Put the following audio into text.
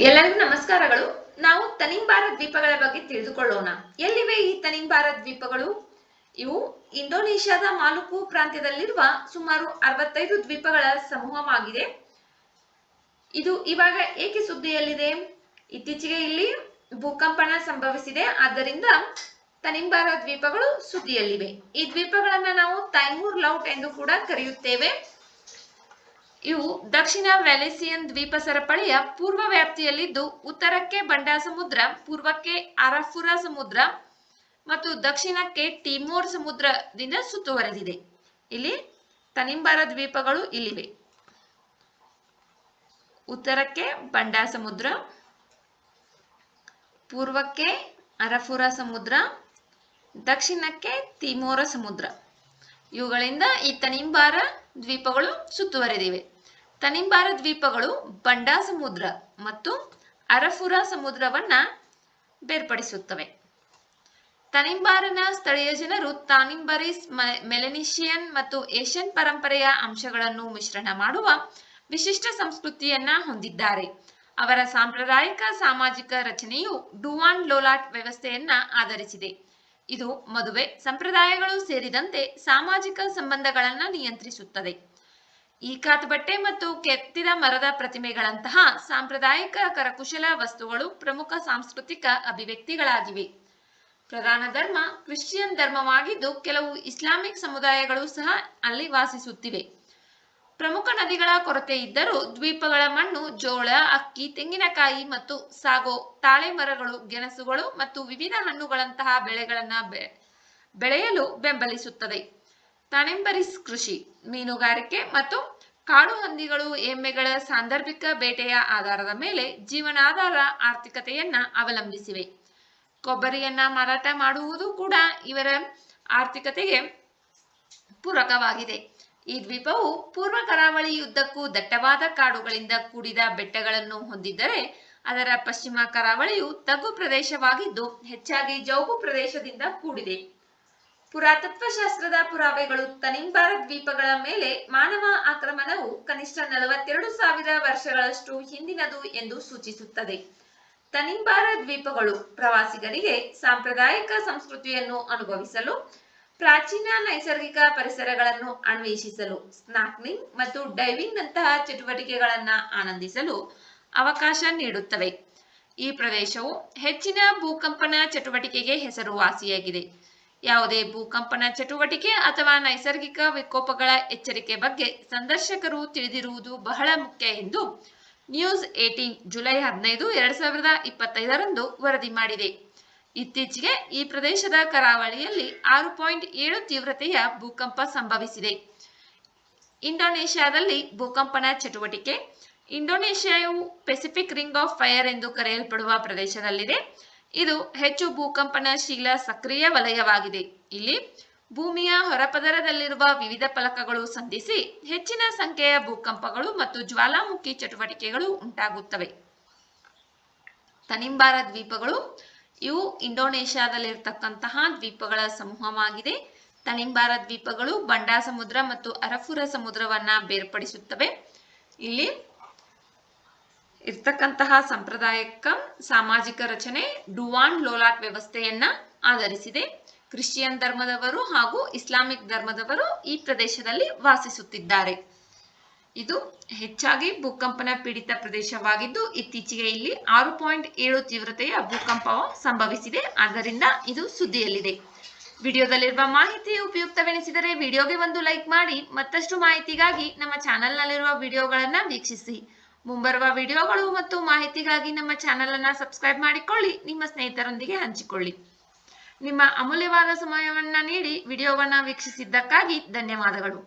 ಎಲ್ಲರಿಗೂ ನಮಸ್ಕಾರಗಳು. ನಾವು ತನಿಂಬಾರ ದ್ವೀಪಗಳ ಬಗ್ಗೆ ತಿಳಿದುಕೊಳ್ಳೋಣ. ಎಲ್ಲಿವೆ ಈ ತನಿಂಬಾರ ದ್ವೀಪಗಳು? ಇವು ಇಂಡೋನೇಷ್ಯಾದ ಮಾಲುಕು ಪ್ರಾಂತ್ಯದಲ್ಲಿರುವ ಸುಮಾರು 65 ದ್ವೀಪಗಳ ಸಮೂಹವಾಗಿದೆ. ಇದು ಇವಾಗ ಏಕೆ ಸುದ್ದಿಯಲ್ಲಿದೆ? ಇತ್ತೀಚೆಗೆ ಇಲ್ಲಿ ಭೂಕಂಪನ ಸಂಭವಿಸಿದೆ, ಆದ್ದರಿಂದ ತನಿಂಬಾರ ದ್ವೀಪಗಳು ಸುದ್ದಿಯಲ್ಲಿವೆ. ಈ ದ್ವೀಪಗಳನ್ನ ನಾವು ತೈಮೂರ್ ಲೌಟ್ ಎಂದು ಕೂಡ ಕರೆಯುತ್ತೇವೆ. ಇವು ದಕ್ಷಿಣ ವ್ಯಾಲೇಸಿಯನ್ ದ್ವೀಪ ಸರಪಳಿಯ ಪೂರ್ವ ವ್ಯಾಪ್ತಿಯಲ್ಲಿದ್ದು, ಉತ್ತರಕ್ಕೆ ಬಂಡಾ ಸಮುದ್ರ, ಪೂರ್ವಕ್ಕೆ ಅರಫುರಾ ಸಮುದ್ರ ಮತ್ತು ದಕ್ಷಿಣಕ್ಕೆ ಟಿಮೋರ್ ಸಮುದ್ರದಿಂದ ಸುತ್ತುವರೆದಿದೆ. ಇಲ್ಲಿ ತನಿಂಬಾರ ದ್ವೀಪಗಳು ಇಲ್ಲಿವೆ. ಉತ್ತರಕ್ಕೆ ಬಂಡಾ ಸಮುದ್ರ, ಪೂರ್ವಕ್ಕೆ ಅರಫುರಾ ಸಮುದ್ರ, ದಕ್ಷಿಣಕ್ಕೆ ತಿಮೋರ ಸಮುದ್ರ. ಇವುಗಳಿಂದ ಈ ತನಿಂಬಾರ ದ್ವೀಪಗಳು ಸುತ್ತುವರೆದಿವೆ. ತನಿಂಬಾರ ದ್ವೀಪಗಳು ಬಂಡಾ ಸಮುದ್ರ ಮತ್ತು ಅರಫುರಾ ಸಮುದ್ರವನ್ನ ಬೇರ್ಪಡಿಸುತ್ತವೆ. ತನಿಂಬಾರನ ಸ್ಥಳೀಯ ಜನರು ತಾನಿಂಬರಿಸ್, ಮೆಲನೇಷಿಯನ್ ಮತ್ತು ಏಷ್ಯನ್ ಪರಂಪರೆಯ ಅಂಶಗಳನ್ನು ಮಿಶ್ರಣ ಮಾಡುವ ವಿಶಿಷ್ಟ ಸಂಸ್ಕೃತಿಯನ್ನ ಹೊಂದಿದ್ದಾರೆ. ಅವರ ಸಾಂಪ್ರದಾಯಿಕ ಸಾಮಾಜಿಕ ರಚನೆಯು ಡುವಾನ್ ಲೋಲಾಟ್ ವ್ಯವಸ್ಥೆಯನ್ನ ಆಧರಿಸಿದೆ. ಇದು ಮದುವೆ ಸಂಪ್ರದಾಯಗಳು ಸೇರಿದಂತೆ ಸಾಮಾಜಿಕ ಸಂಬಂಧಗಳನ್ನು ನಿಯಂತ್ರಿಸುತ್ತದೆ. ಈಕಾತ್ ಬಟ್ಟೆ ಮತ್ತು ಕೆತ್ತಿದ ಮರದ ಪ್ರತಿಮೆಗಳಂತಹ ಸಾಂಪ್ರದಾಯಿಕ ಕರಕುಶಲ ವಸ್ತುಗಳು ಪ್ರಮುಖ ಸಾಂಸ್ಕೃತಿಕ ಅಭಿವ್ಯಕ್ತಿಗಳಾಗಿವೆ. ಪ್ರಧಾನ ಧರ್ಮ ಕ್ರಿಶ್ಚಿಯನ್ ಧರ್ಮವಾಗಿದ್ದು, ಕೆಲವು ಇಸ್ಲಾಮಿಕ್ ಸಮುದಾಯಗಳು ಸಹ ಅಲ್ಲಿ ವಾಸಿಸುತ್ತಿವೆ. ಪ್ರಮುಖ ನದಿಗಳ ಕೊರತೆ ಇದ್ದರೂ ದ್ವೀಪಗಳ ಮಣ್ಣು ಜೋಳ, ಅಕ್ಕಿ, ತೆಂಗಿನಕಾಯಿ ಮತ್ತು ಸಾಗೋ, ತಾಳೆ ಮರಗಳು, ಗೆಣಸುಗಳು ಮತ್ತು ವಿವಿಧ ಹಣ್ಣುಗಳಂತಹ ಬೆಳೆಗಳನ್ನ ಬೆಳೆಯಲು ಬೆಂಬಲಿಸುತ್ತದೆ. ತಾನಿಂಬರಿಸ್ ಕೃಷಿ, ಮೀನುಗಾರಿಕೆ ಮತ್ತು ಕಾಡು ಹಂದಿಗಳು, ಎಮ್ಮೆಗಳ ಸಾಂದರ್ಭಿಕ ಬೇಟೆಯ ಆಧಾರದ ಮೇಲೆ ಜೀವನಾಧಾರ ಆರ್ಥಿಕತೆಯನ್ನ ಅವಲಂಬಿಸಿವೆ. ಕೊಬ್ಬರಿಯನ್ನ ಮಾರಾಟ ಮಾಡುವುದು ಕೂಡ ಇವರ ಆರ್ಥಿಕತೆಗೆ ಪೂರಕವಾಗಿದೆ. ಈ ದ್ವೀಪವು ಪೂರ್ವ ಕರಾವಳಿಯುದ್ದಕ್ಕೂ ದಟ್ಟವಾದ ಕಾಡುಗಳಿಂದ ಕೂಡಿದ ಬೆಟ್ಟಗಳನ್ನು ಹೊಂದಿದ್ದರೆ, ಅದರ ಪಶ್ಚಿಮ ಕರಾವಳಿಯು ತಗ್ಗು ಪ್ರದೇಶವಾಗಿದ್ದು ಹೆಚ್ಚಾಗಿ ಜೌಗು ಪ್ರದೇಶದಿಂದ ಕೂಡಿದೆ. ಪುರಾತತ್ವಶಾಸ್ತ್ರದ ಪುರಾವೆಗಳು ತನಿಂಬಾರ ದ್ವೀಪಗಳ ಮೇಲೆ ಮಾನವ ಆಕ್ರಮಣವು ಕನಿಷ್ಠ 42,000 ವರ್ಷಗಳಷ್ಟು ಹಿಂದಿನದು ಎಂದು ಸೂಚಿಸುತ್ತದೆ. ತನಿಂಬಾರ ದ್ವೀಪಗಳು ಪ್ರವಾಸಿಗರಿಗೆ ಸಾಂಪ್ರದಾಯಿಕ ಸಂಸ್ಕೃತಿಯನ್ನು ಅನುಭವಿಸಲು, ಪ್ರಾಚೀನ ನೈಸರ್ಗಿಕ ಪರಿಸರಗಳನ್ನು ಅನ್ವೇಷಿಸಲು, ಸ್ನಾರ್ಕ್ಲಿಂಗ್ ಮತ್ತು ಡೈವಿಂಗ್ ನಂತಹ ಚಟುವಟಿಕೆಗಳನ್ನು ಆನಂದಿಸಲು ಅವಕಾಶ ನೀಡುತ್ತವೆ. ಈ ಪ್ರದೇಶವು ಹೆಚ್ಚಿನ ಭೂಕಂಪನ ಚಟುವಟಿಕೆಗೆ ಹೆಸರುವಾಸಿಯಾಗಿದೆ. ಯಾವುದೇ ಭೂಕಂಪನ ಚಟುವಟಿಕೆ ಅಥವಾ ನೈಸರ್ಗಿಕ ವಿಕೋಪಗಳ ಎಚ್ಚರಿಕೆ ಬಗ್ಗೆ ಸಂದರ್ಶಕರು ತಿಳಿದಿರುವುದು ಬಹಳ ಮುಖ್ಯ ಎಂದು ನ್ಯೂಸ್ 18 ಜುಲೈ 15, 2025 ವರದಿ ಮಾಡಿದೆ. ಇತ್ತೀಚೆಗೆ ಈ ಪ್ರದೇಶದ ಕರಾವಳಿಯಲ್ಲಿ 6.7 ತೀವ್ರತೆಯ ಭೂಕಂಪ ಸಂಭವಿಸಿದೆ. ಇಂಡೋನೇಷ್ಯಾದಲ್ಲಿ ಭೂಕಂಪನ ಚಟುವಟಿಕೆ. ಇಂಡೋನೇಷ್ಯಾವು ಪೆಸಿಫಿಕ್ ರಿಂಗ್ ಆಫ್ ಫೈರ್ ಎಂದು ಕರೆಯಲ್ಪಡುವ ಪ್ರದೇಶದಲ್ಲಿದೆ. ಇದು ಹೆಚ್ಚು ಭೂಕಂಪನಶೀಲ ಸಕ್ರಿಯ ವಲಯವಾಗಿದೆ. ಇಲ್ಲಿ ಭೂಮಿಯ ಹೊರಪದರದಲ್ಲಿರುವ ವಿವಿಧ ಫಲಕಗಳು ಸಂಧಿಸಿ ಹೆಚ್ಚಿನ ಸಂಖ್ಯೆಯ ಭೂಕಂಪಗಳು ಮತ್ತು ಜ್ವಾಲಾಮುಖಿ ಚಟುವಟಿಕೆಗಳು ಉಂಟಾಗುತ್ತವೆ. ತನಿಂಬಾರ ದ್ವೀಪಗಳು ಇವು ಇಂಡೋನೇಷ್ಯಾದಲ್ಲಿರತಕ್ಕಂತಹ ದ್ವೀಪಗಳ ಸಮೂಹವಾಗಿದೆ. ತನಿಂಬಾರ ದ್ವೀಪಗಳು ಬಂಡಾ ಸಮುದ್ರ ಮತ್ತು ಅರಫುರಾ ಸಮುದ್ರವನ್ನ ಬೇರ್ಪಡಿಸುತ್ತವೆ. ಇಲ್ಲಿ ಇರ್ತಕ್ಕಂತಹ ಸಾಂಪ್ರದಾಯಿಕ ಸಾಮಾಜಿಕ ರಚನೆ ಡುವಾನ್ ಲೋಲಾಟ್ ವ್ಯವಸ್ಥೆಯನ್ನ ಆಧರಿಸಿದೆ. ಕ್ರಿಶ್ಚಿಯನ್ ಧರ್ಮದವರು ಹಾಗೂ ಇಸ್ಲಾಮಿಕ್ ಧರ್ಮದವರು ಈ ಪ್ರದೇಶದಲ್ಲಿ ವಾಸಿಸುತ್ತಿದ್ದಾರೆ. ಇದು ಹೆಚ್ಚಾಗಿ ಭೂಕಂಪನ ಪೀಡಿತ ಪ್ರದೇಶವಾಗಿದ್ದು, ಇತ್ತೀಚೆಗೆ ಇಲ್ಲಿ 6.7 ತೀವ್ರತೆಯ ಭೂಕಂಪ ಸಂಭವಿಸಿದೆ. ಆದ್ದರಿಂದ ಇದು ಸುದ್ದಿಯಲ್ಲಿದೆ. ವಿಡಿಯೋದಲ್ಲಿರುವ ಮಾಹಿತಿ ಉಪಯುಕ್ತವೆನಿಸಿದರೆ ವಿಡಿಯೋಗೆ ಒಂದು ಲೈಕ್ ಮಾಡಿ. ಮತ್ತಷ್ಟು ಮಾಹಿತಿಗಾಗಿ ನಮ್ಮ ಚಾನೆಲ್ನಲ್ಲಿರುವ ವಿಡಿಯೋಗಳನ್ನ ವೀಕ್ಷಿಸಿ. ಮುಂಬರುವ ವಿಡಿಯೋಗಳು ಮತ್ತು ಮಾಹಿತಿಗಾಗಿ ನಮ್ಮ ಚಾನೆಲ್ ಅನ್ನು ಸಬ್ಸ್ಕ್ರೈಬ್ ಮಾಡಿಕೊಳ್ಳಿ. ನಿಮ್ಮ ಸ್ನೇಹಿತರೊಂದಿಗೆ ಹಂಚಿಕೊಳ್ಳಿ. ನಿಮ್ಮ ಅಮೂಲ್ಯವಾದ ಸಮಯವನ್ನ ನೀಡಿ ವಿಡಿಯೋವನ್ನ ವೀಕ್ಷಿಸಿದ್ದಕ್ಕಾಗಿ ಧನ್ಯವಾದಗಳು.